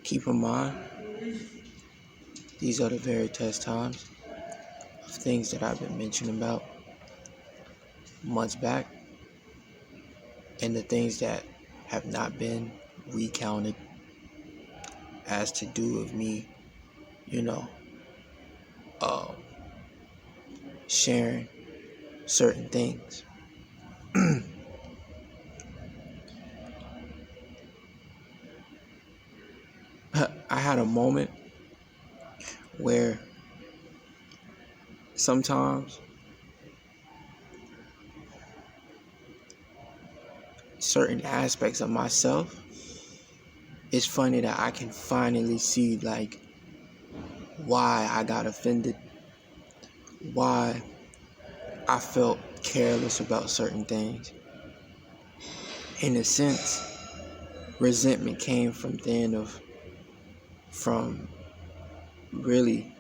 Keep in mind, these are the very test times of things that I've been mentioning about months back, and the things that have not been recounted as to do with me, you know, uh, sharing certain things. I had a moment where sometimes certain aspects of myself, it's funny that I can finally see like why I got offended, why I felt careless about certain things. In a sense, resentment came from really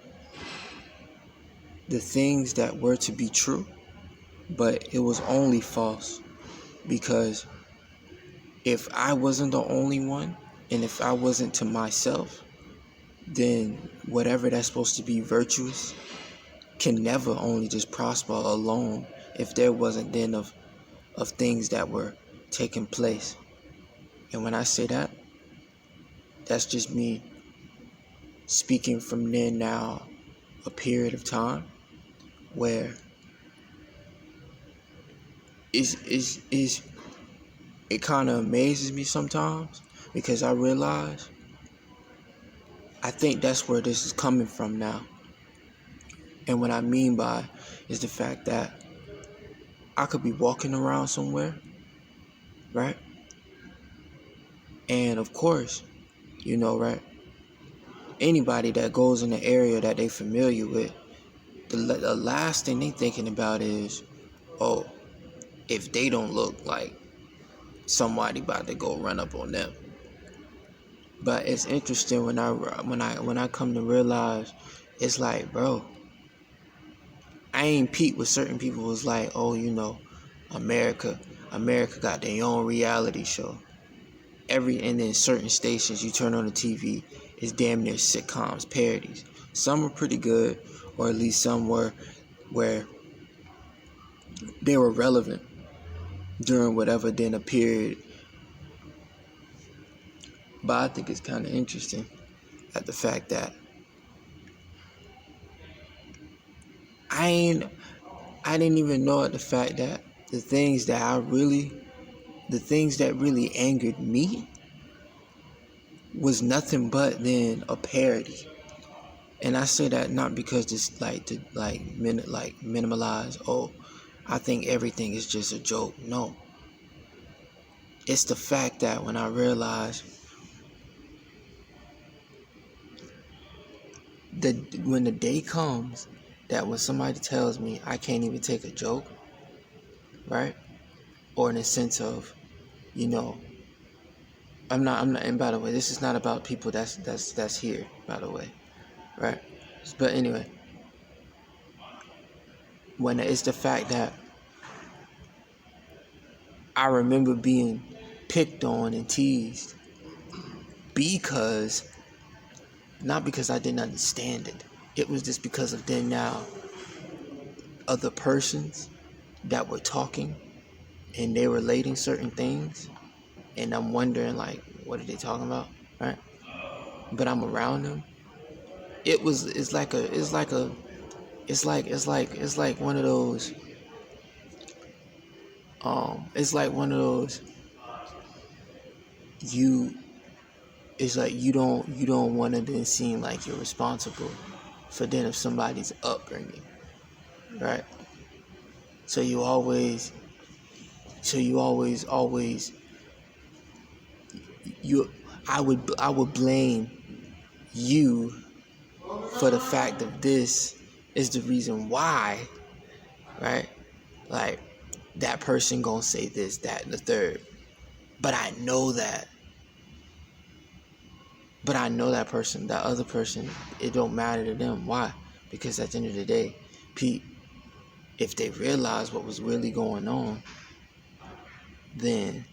the things that were to be true, but it was only false because if I wasn't the only one, and if I wasn't to myself, then whatever that's supposed to be virtuous can never only just prosper alone if there wasn't then of things that were taking place. And when I say that, that's just me speaking from then now a period of time where is it kind of amazes me sometimes because I realize I think that's where this is coming from now. And what I mean by is the fact that I could be walking around somewhere, right? And of course, right? Anybody that goes in the area that they familiar with, the last thing they thinking about is, oh, if they don't look like somebody about to go run up on them. But it's interesting when I come to realize, it's like, bro, I ain't peeped with certain people was like, oh, America got their own reality show. And then certain stations you turn on the TV, it's damn near sitcoms, parodies. Some are pretty good, or at least some were where they were relevant during whatever then a period. But I think it's kind of interesting at the fact that I didn't even know at the fact that the things that really angered me was nothing but then a parody. And I say that not because it's like to minimalize, oh, I think everything is just a joke. No. It's the fact that when I realize that when the day comes that when somebody tells me I can't even take a joke, right? Or in a sense of, I'm not, and by the way, this is not about people that's here, by the way, right? But anyway, when it's the fact that I remember being picked on and teased because, not because I didn't understand it. It was just because of then now other persons that were talking and they were relating certain things, and I'm wondering like, what are they talking about, right? But I'm around them. It's like one of those. It's like one of those. It's like you don't want to then seem like you're responsible for then of somebody's upbringing, right? So you always I would blame you for the fact of this is the reason why, right? Like that person gonna say this, that, and the third. But I know that person, that other person, it don't matter to them. Why? Because at the end of the day, Pete, if they realize what was really going on, then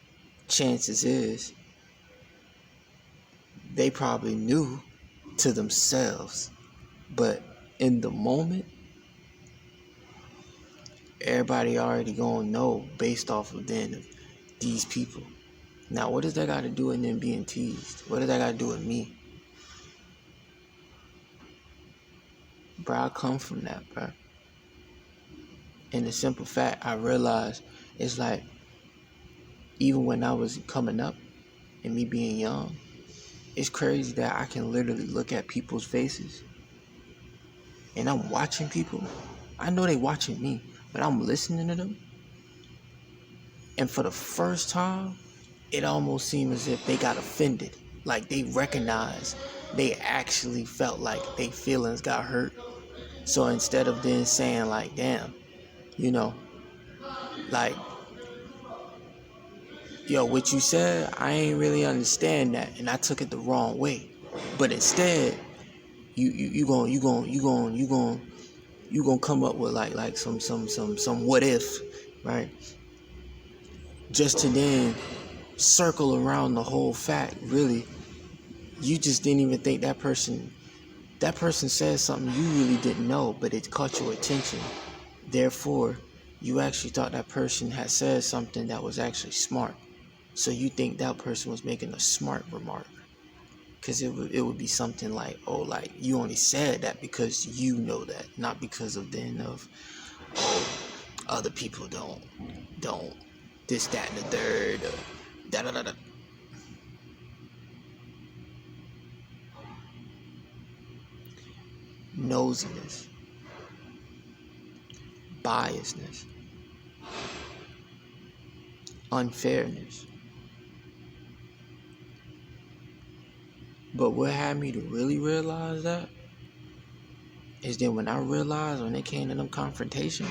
chances is they probably knew to themselves, but in the moment, everybody already gonna know based off of then these people. Now, what does that got to do with them being teased? What does that got to do with me? Bro, I come from that, bro. And the simple fact, I realized it's like, even when I was coming up and me being young, it's crazy that I can literally look at people's faces and I'm watching people. I know they watching me, but I'm listening to them. And for the first time, it almost seemed as if they got offended. Like they recognized, they actually felt like their feelings got hurt. So instead of then saying like, damn, you know, like, yo, what you said, I ain't really understand that, and I took it the wrong way. But instead, you gonna come up with like some what if, right? Just to then circle around the whole fact. Really, you just didn't even think that person said something you really didn't know, but it caught your attention. Therefore, you actually thought that person had said something that was actually smart. So you think that person was making a smart remark. Because it would be something like, oh, like, you only said that because you know that, not because of then of, oh, other people don't, this, that, and the third, da-da-da-da. Nosiness, biasness, unfairness. But what had me to really realize that is that when I realized when it came to them confrontations,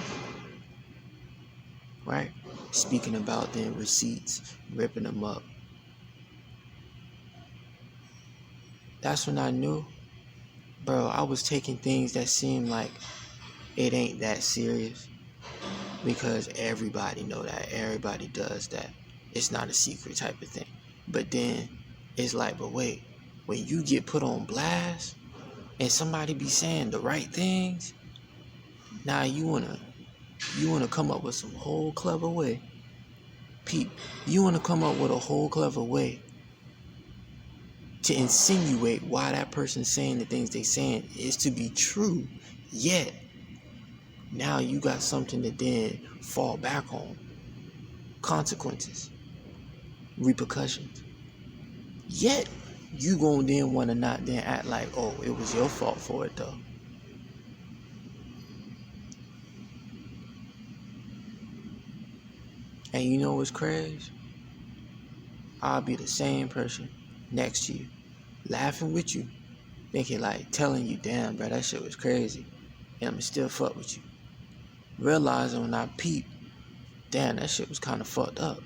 right? Speaking about them receipts, ripping them up. That's when I knew, bro, I was taking things that seemed like it ain't that serious. Because everybody know that. Everybody does that. It's not a secret type of thing. But then it's like, but wait, when you get put on blast and somebody be saying the right things, now you wanna come up with some whole clever way. Pete, you wanna come up with a whole clever way to insinuate why that person saying the things they saying is to be true. Yet now you got something to then fall back on. Consequences, repercussions. Yet you gonna then wanna not then act like, oh, it was your fault for it though. And you know what's crazy? I'll be the same person next to you, laughing with you, thinking like, telling you, damn, bro, that shit was crazy, and I'ma still fuck with you. Realizing when I peep, damn, that shit was kind of fucked up.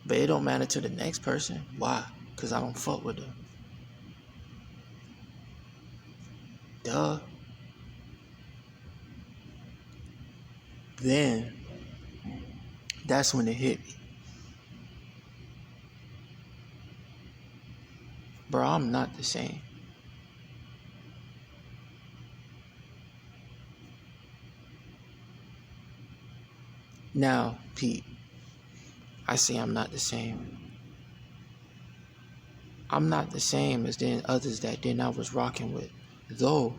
But it don't matter to the next person. Why? Because I don't fuck with them. Duh. Then, that's when it hit me. Bro, I'm not the same. Now, Pete, I say I'm not the same. I'm not the same as then others that then I was rocking with. Though,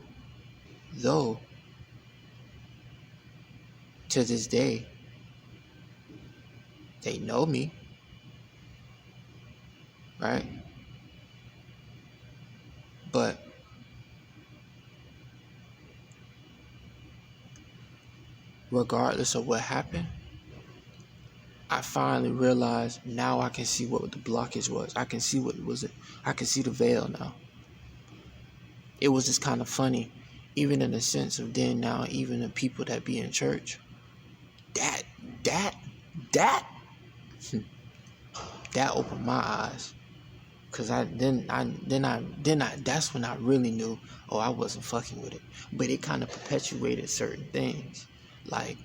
to this day, they know me, right? But regardless of what happened, I finally realized now I can see what the blockage was. I can see what it was. I can see the veil now. It was just kind of funny, even in the sense of then now, even the people that be in church, that opened my eyes. Cause that's when I really knew, oh, I wasn't fucking with it. But it kind of perpetuated certain things. Like,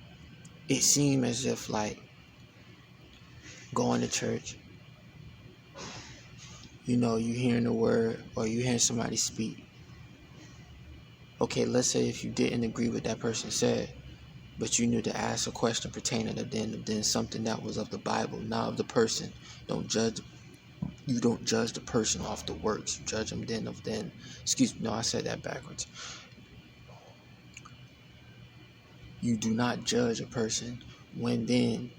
it seemed as if like going to church, you hearing the word or you hearing somebody speak. Okay, let's say if you didn't agree with that person said, but you knew to ask a question pertaining to then something that was of the Bible, not of the person. You don't judge the person off the works. You judge them then. Excuse me, no, I said that backwards. You do not judge a person when then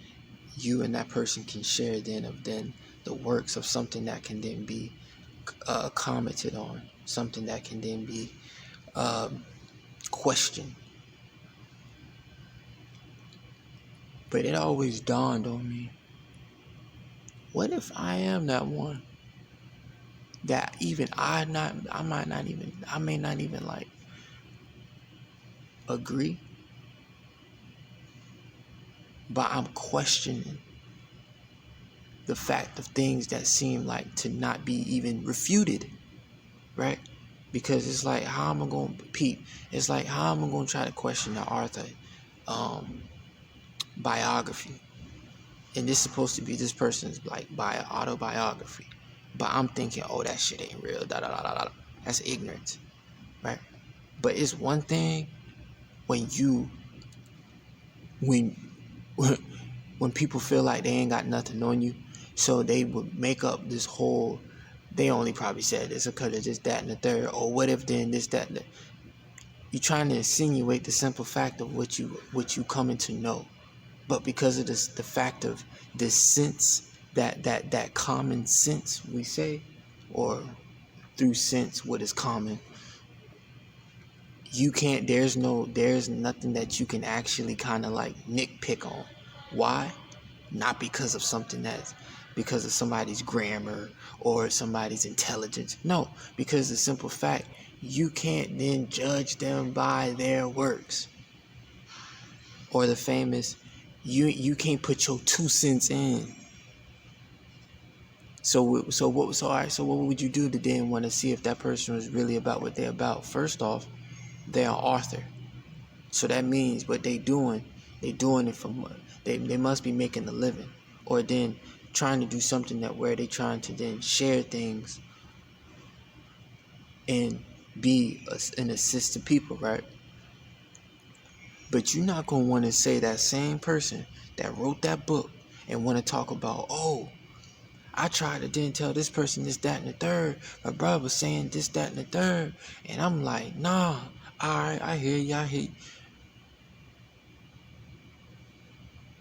you and that person can share then the works of something that can then be commented on, something that can then be questioned. But it always dawned on me, what if I am that one that even I may not even like agree, but I'm questioning the fact of things that seem like to not be even refuted, right? Because it's like, how am I going to Pete? It's like, how am I going to try to question the Arthur biography? And this is supposed to be this person's like autobiography, but I'm thinking, oh, that shit ain't real. Da da da da da. That's ignorance, right? But it's one thing when when when people feel like they ain't got nothing on you, so they would make up this whole. They only probably said this because of this, that, and the third, or what if then this, that, and the. You're trying to insinuate the simple fact of what you coming to know, but because of this, the fact of this sense that common sense we say, or through sense what is common, you can't. There's nothing that you can actually kind of like nitpick on. Why? Not because of something because of somebody's grammar or somebody's intelligence. No, because the simple fact, you can't then judge them by their works. Or the famous, you can't put your 2 cents in. So what would you do to then want to see if that person was really about what they're about? First off, they're an author. So that means what they doing it from, they must be making a living, or then trying to do something that where they trying to then share things and be an assist to people, right? But you're not gonna want to say that same person that wrote that book and want to talk about, oh, I tried to then tell this person this, that, and the third. My brother was saying this, that, and the third, and I'm like, nah, all right, I hear you.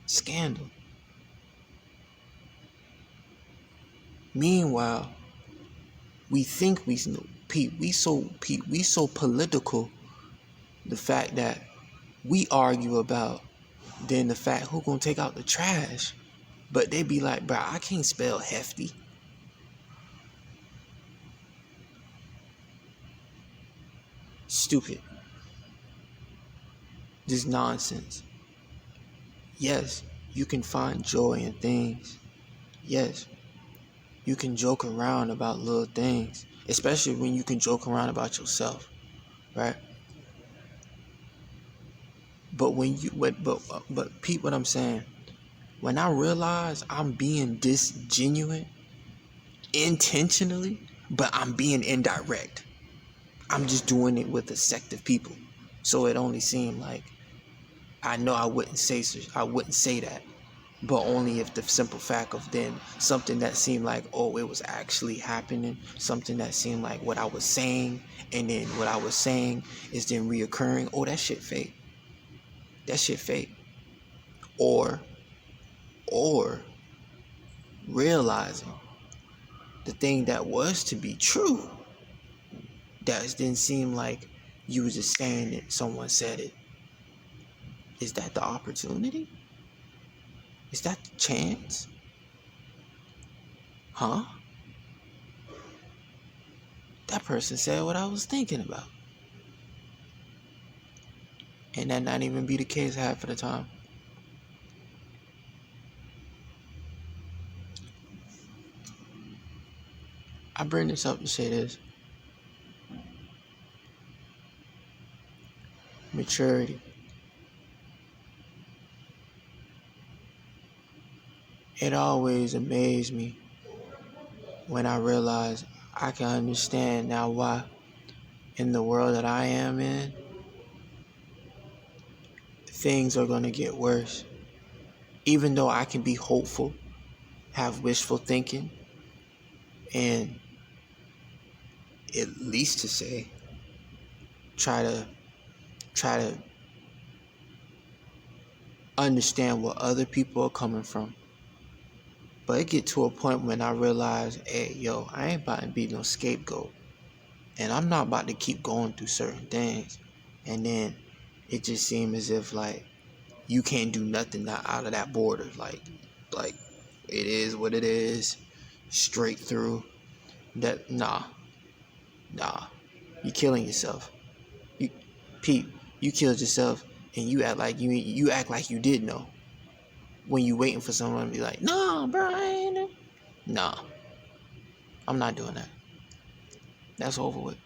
Scandal. Meanwhile, we think we know, we so political. The fact that we argue about then the fact who gonna take out the trash, but they be like, bro, I can't spell hefty. Stupid. This nonsense. Yes, you can find joy in things. Yes, you can joke around about little things, especially when you can joke around about yourself, right? But when you but Pete, what I'm saying, when I realize I'm being disgenuine intentionally, but I'm being indirect. I'm just doing it with a sect of people, so it only seemed like I know I wouldn't say that, but only if the simple fact of then something that seemed like, oh, it was actually happening, something that seemed like what I was saying, and then what I was saying is then reoccurring. Oh, that shit fake. That shit fake. Or realizing the thing that was to be true, that didn't seem like you was just saying it, someone said it. Is that the opportunity? Is that the chance? Huh? That person said what I was thinking about. And that not even be the case half of the time. I bring this up to say this. Maturity. It always amazed me when I realized I can understand now why in the world that I am in, things are going to get worse. Even though I can be hopeful, have wishful thinking, and at least to say, try to understand where other people are coming from. But it get to a point when I realize, hey, yo, I ain't about to be no scapegoat. And I'm not about to keep going through certain things. And then it just seems as if, like, you can't do nothing out of that border. Like, it is what it is. Straight through. That, nah. You killing yourself. You, Pete, you killed yourself and you act like you did know. When you waiting for someone to be like, no, bro, I ain't. Nah, I'm not doing that. That's over with.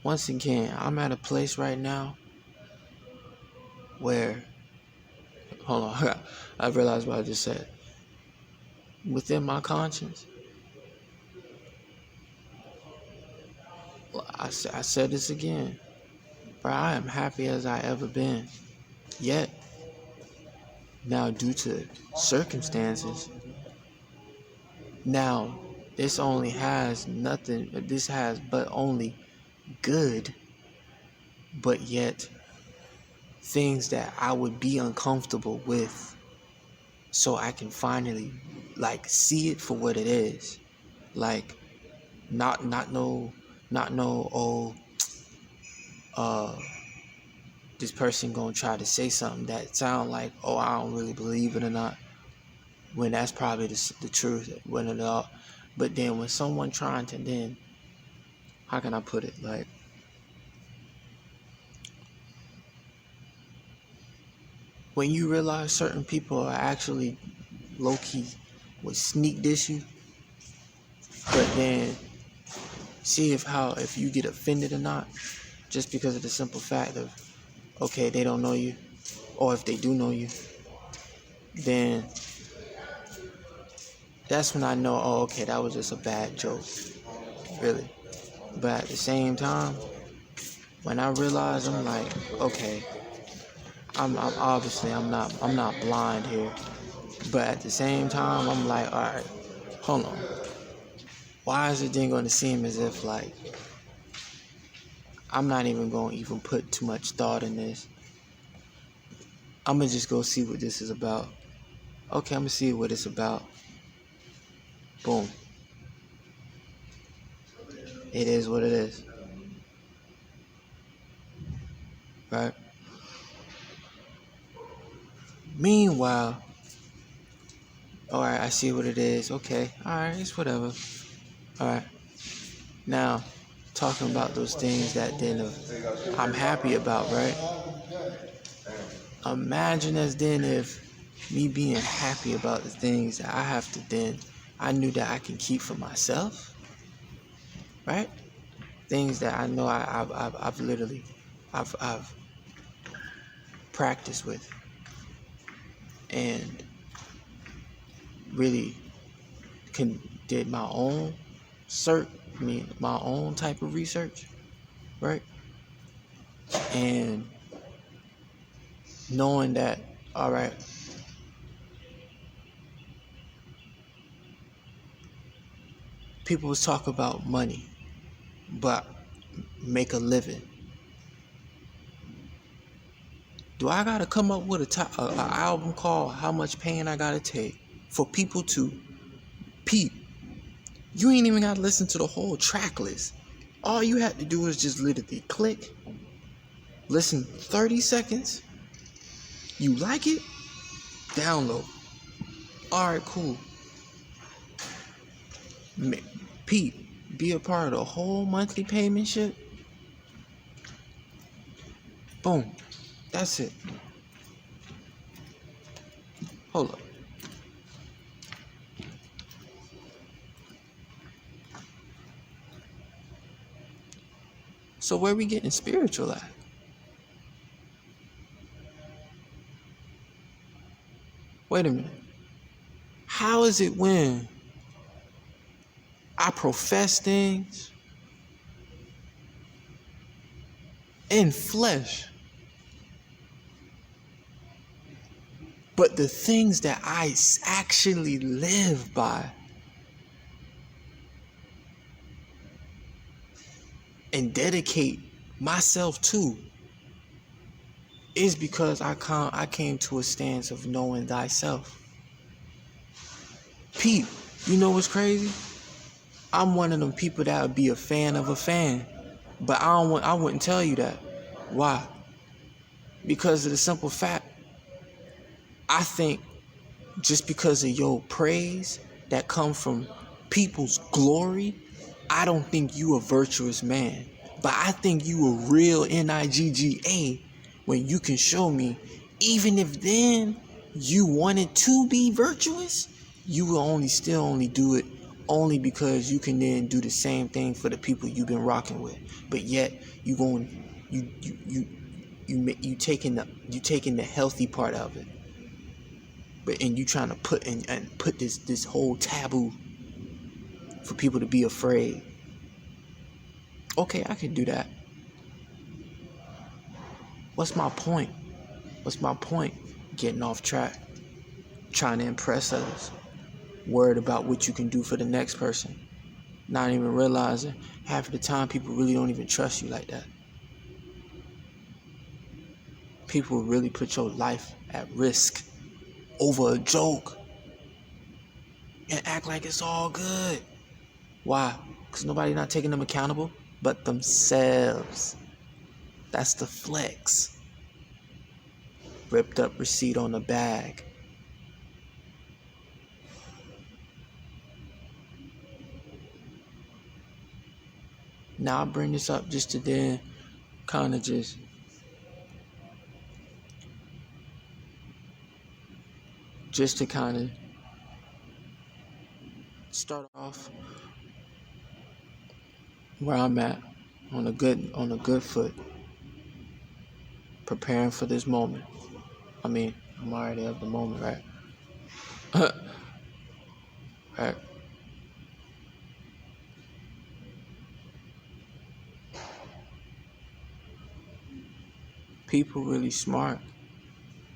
Once again, I'm at a place right now where, hold on, I realized what I just said. Within my conscience, I said this again, bro, I am happy as I ever been. Yet, now due to circumstances, now this has but only good, but yet things that I would be uncomfortable with, so I can finally like see it for what it is. Like not no uh this person gonna try to say something that sound like, oh, I don't really believe it or not, when that's probably the truth, when it all. But then when someone trying to, then how can I put it, like, when you realize certain people are actually low-key with sneak diss you, but then see if you get offended or not, just because of the simple fact of, okay, they don't know you, or if they do know you, then that's when I know, oh, okay, that was just a bad joke, really. But at the same time, when I realize, I'm like, okay, I'm obviously I'm not blind here, but at the same time, I'm like, all right, hold on, why is it then going to seem as if, like, I'm not even going to even put too much thought in this? I'm gonna just go see what this is about. Okay, I'm gonna see what it's about. Boom. It is what it is. Right? Meanwhile, alright, I see what it is. Okay, alright, it's whatever. Alright. Now, talking about those things that then I'm happy about, right? Imagine as then if me being happy about the things that I have to then, I knew that I can keep for myself, right? Things that I know I've literally, I've practiced with, and really did my own my own type of research, right? And knowing that, all right, people was talk about money, but make a living. Do I gotta come up with a album called "How Much Pain I Gotta Take" for people to peep? You ain't even gotta listen to the whole track list. All you have to do is just literally click, listen 30 seconds. You like it? Download. Alright, cool. Pete, be a part of the whole monthly payment shit. Boom. That's it. Hold up. So where we getting spiritual at? Wait a minute. How is it when I profess things in flesh, but the things that I actually live by and dedicate myself to is because I came to a stance of knowing thyself. Pete, you know what's crazy? I'm one of them people that would be a fan of a fan, but I wouldn't tell you that. Why? Because of the simple fact, I think just because of your praise that come from people's glory, I don't think you a virtuous man. But I think you a real NIGGA when you can show me, even if then you wanted to be virtuous, you will still only do it only because you can then do the same thing for the people you've been rocking with. But yet you taking the healthy part of it. And you trying to put this whole taboo for people to be afraid. Okay, I can do that. What's my point? Getting off track, trying to impress others, worried about what you can do for the next person, not even realizing half of the time people really don't even trust you like that. People will really put your life at risk over a joke and act like it's all good. Why? Because nobody not taking them accountable but themselves. That's the flex. Ripped up receipt on the bag. Now I bring this up just to then kind of just to kind of start off where I'm at on a good foot, preparing for this moment. I mean, I'm already at the moment, right? Right. People really smart,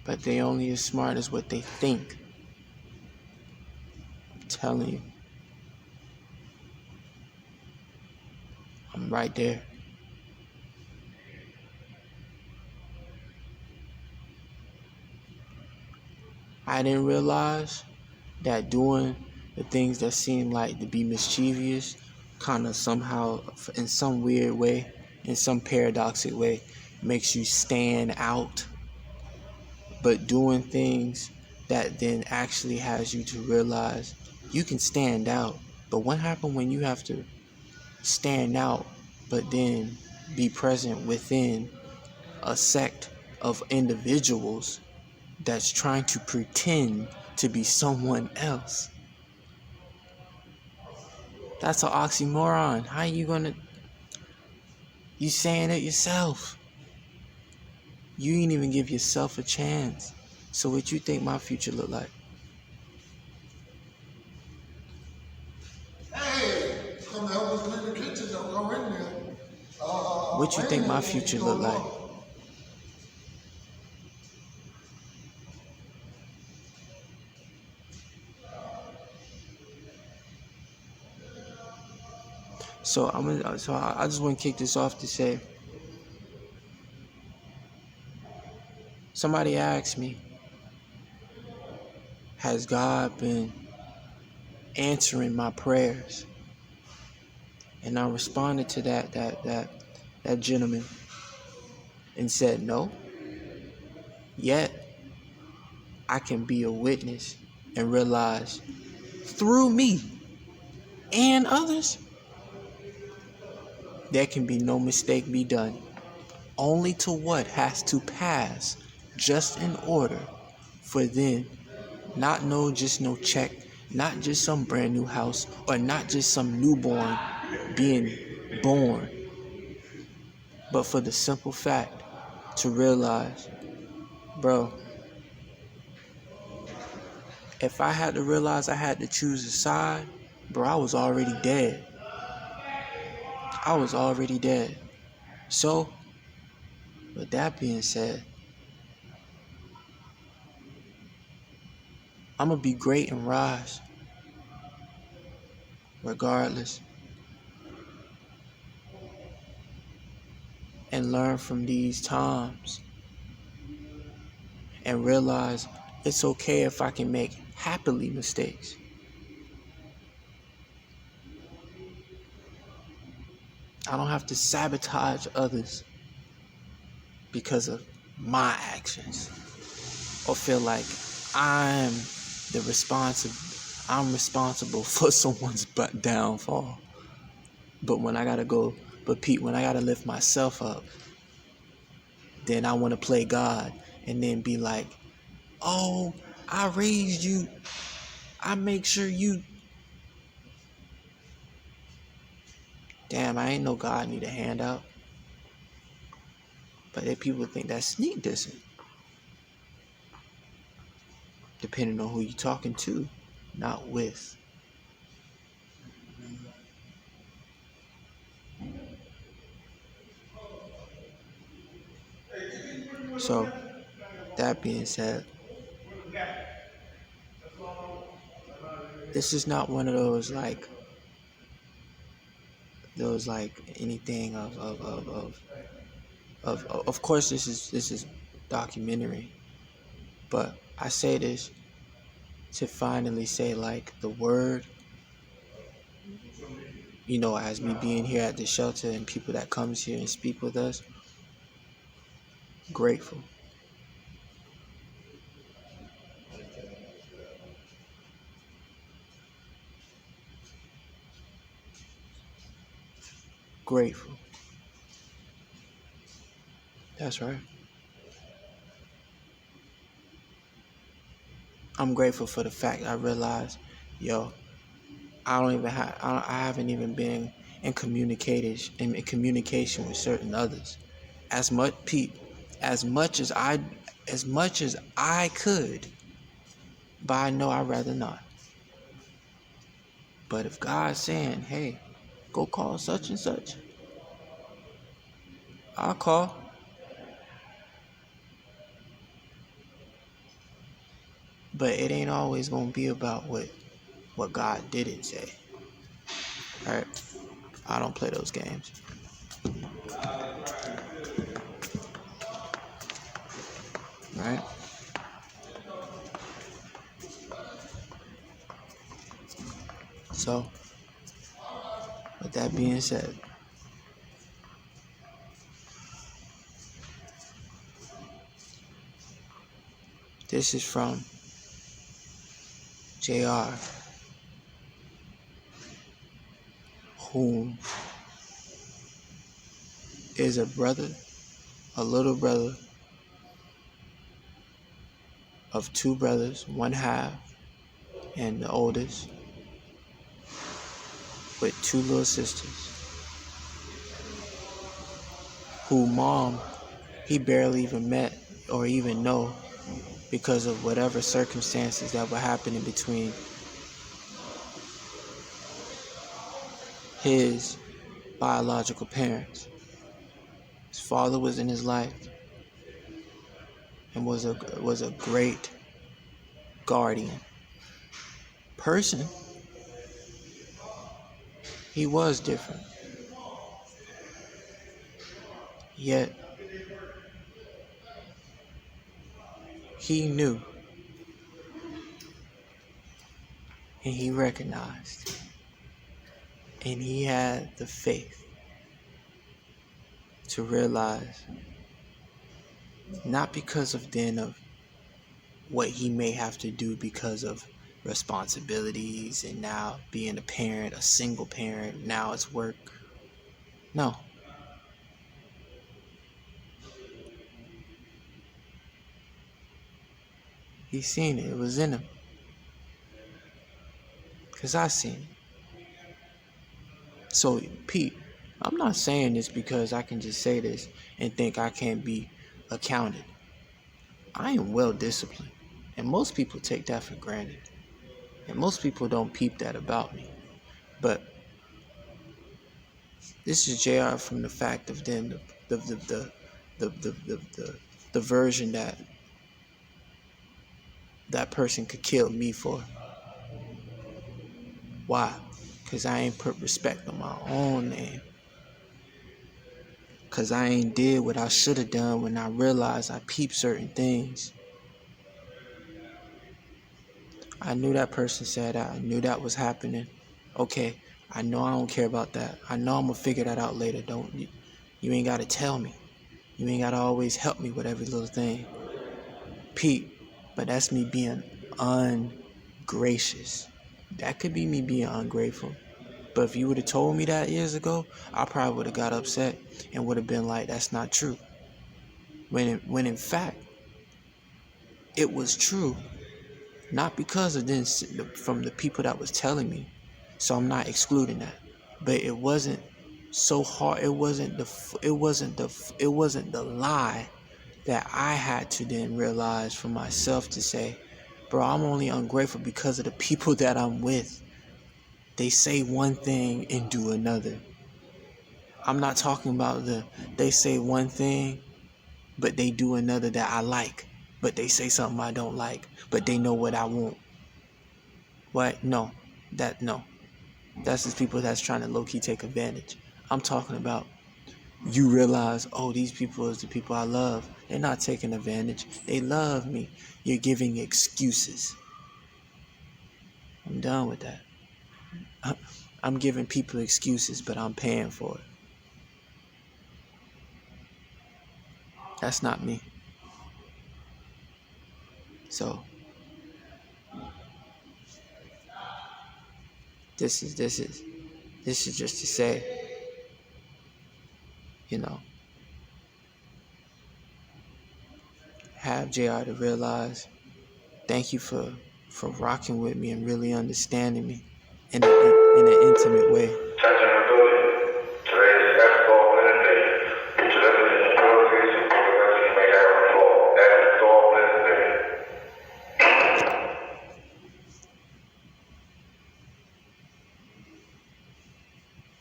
but they only as smart as what they think. I'm telling you. I'm right there. I didn't realize that doing the things that seem like to be mischievous kind of somehow, in some weird way, in some paradoxic way, makes you stand out. But doing things that then actually has you to realize you can stand out. But what happens when you have to stand out but then be present within a sect of individuals that's trying to pretend to be someone else? That's an oxymoron. How you saying it yourself? You ain't even give yourself a chance. So what you think my future look like? Hey, come help us clean the kitchen. Don't go in there. What you think my future look like? So I just want to kick this off to say, somebody asked me, has God been answering my prayers? And I responded to that gentleman and said no. Yet I can be a witness and realize through me and others, there can be no mistake be done. Only to what has to pass just in order for them not just no check, not just some brand new house, or not just some newborn being born, but for the simple fact to realize, bro, If I had to realize I had to choose a side, bro, I was already dead. I was already dead. So, with that being said, I'm going to be great and rise regardless and learn from these times and realize it's okay if I can make happily mistakes. I don't have to sabotage others because of my actions or feel like I'm I'm responsible for someone's downfall. But when Pete, when I gotta lift myself up, then I want to play God and then be like, oh, I raised you. I make sure you. Damn, I ain't know God need a handout. But then people think that's sneak dissing. Depending on who you're talking to, not with. So, that being said, this is not one of those like anything of course this is documentary, but I say this to finally say like the word, as me being here at the shelter and people that comes here and speak with us, grateful. Grateful. That's right. I'm grateful for the fact I realized, yo, I haven't even been in communication with certain others. As much Pete, as much as I could, but I know I'd rather not. But if God's saying, hey, go call such and such, I'll call. But it ain't always gonna be about what God didn't say. Alright? I don't play those games. Right? So, with that being said, this is from JR, whom is a little brother of two brothers, one half and the oldest, with two little sisters, who mom he barely even met or even know because of whatever circumstances that were happening between his biological parents. His father was in his life and was a great guardian person. He was different, yet he knew and he recognized and he had the faith to realize, not because of what he may have to do because of responsibilities and now being a parent, a single parent, now it's work. No. He seen it. It was in him. Because I seen it. So, Pete, I'm not saying this because I can just say this and think I can't be accounted. I am well disciplined. And most people take that for granted. And most people don't peep that about me. But this is JR from the fact of then the version that person could kill me for. Why? Because I ain't put respect on my own name. Because I ain't did what I should have done when I realized I peeped certain things. I knew that person said that. I knew that was happening. Okay, I know I don't care about that. I know I'm going to figure that out later. You ain't got to tell me. You ain't got to always help me with every little thing. Peep, but that's me being ungracious. That could be me being ungrateful. But if you would have told me that years ago, I probably would have got upset and would have been like, that's not true. When in fact, it was true. Not because of this, from the people that was telling me. So I'm not excluding that. But it wasn't so hard. It wasn't the lie that I had to then realize for myself to say, bro, I'm only ungrateful because of the people that I'm with. They say one thing and do another. I'm not talking about they say one thing, but they do another that I like. But they say something I don't like, but they know what I want. What? No. That's just people that's trying to low-key take advantage. I'm talking about you realize, oh, these people is the people I love. They're not taking advantage. They love me. You're giving excuses. I'm done with that. I'm giving people excuses, but I'm paying for it. That's not me. So this is just to say, you know, have JR to realize, thank you for rocking with me and really understanding me in an intimate way.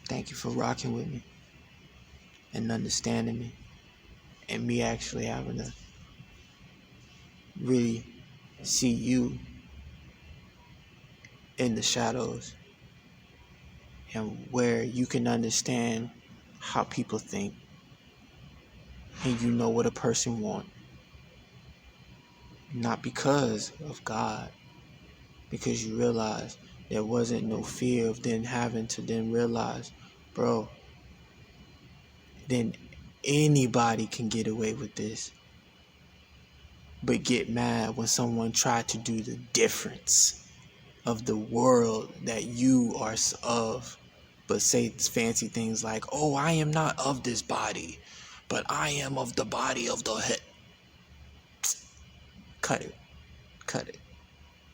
Thank you for rocking with me and understanding me, and me actually having to really see you in the shadows and where you can understand how people think and you know what a person wants. Not because of God, because you realize there wasn't no fear of then having to then realize, bro, then anybody can get away with this, but get mad when someone tried to do the difference of the world that you are of, but say fancy things like, oh, I am not of this body, but I am of the body of the head. Cut it.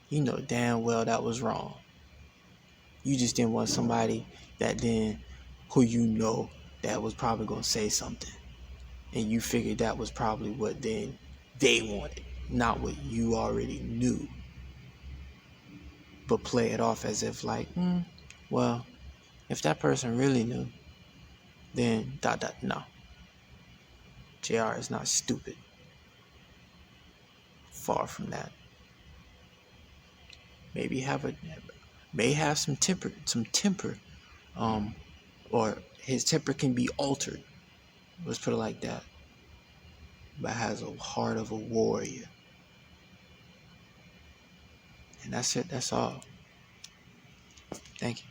You know damn well that was wrong. You just didn't want somebody that then, who you know, that was probably going to say something. And you figured that was probably what then they wanted, not what you already knew. But play it off as if like, well, if that person really knew, then no. JR is not stupid. Far from that. May have some temper, or his temper can be altered. Let's put it like that. But has a heart of a warrior. And that's it. That's all. Thank you.